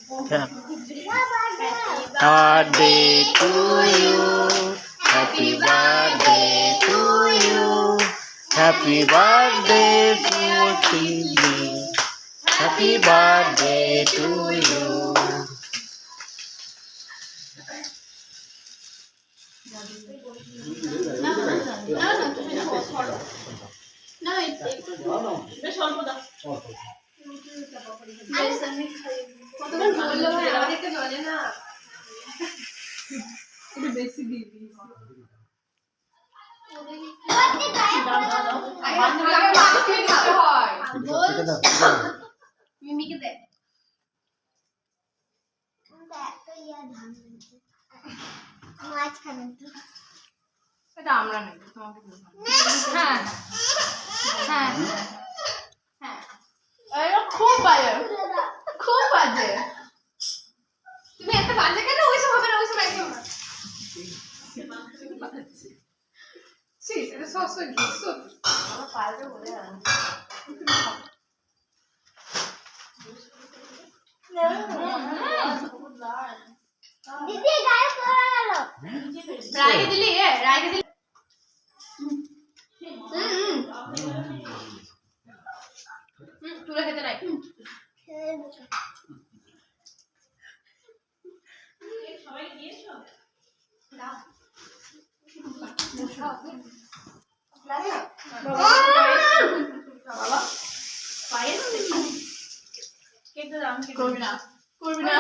birthday to you. Happy birthday to you. Happy birthday to you. Happy birthday to you. খুব বাজে, খুব বাজে। তুমি একটা বাজে কেন? ওই সব হবে না, ওই সব একদম না। এটা সস আমার পারবে বলে দিদি গায়ে পড়ে গেল। রাইকে দিলি, রাইকে দিলি। তুলে খেতে নাই। সবাই দিয়েছো? না। বাবা পায়ে কেটে দাম করবি না, করবি না।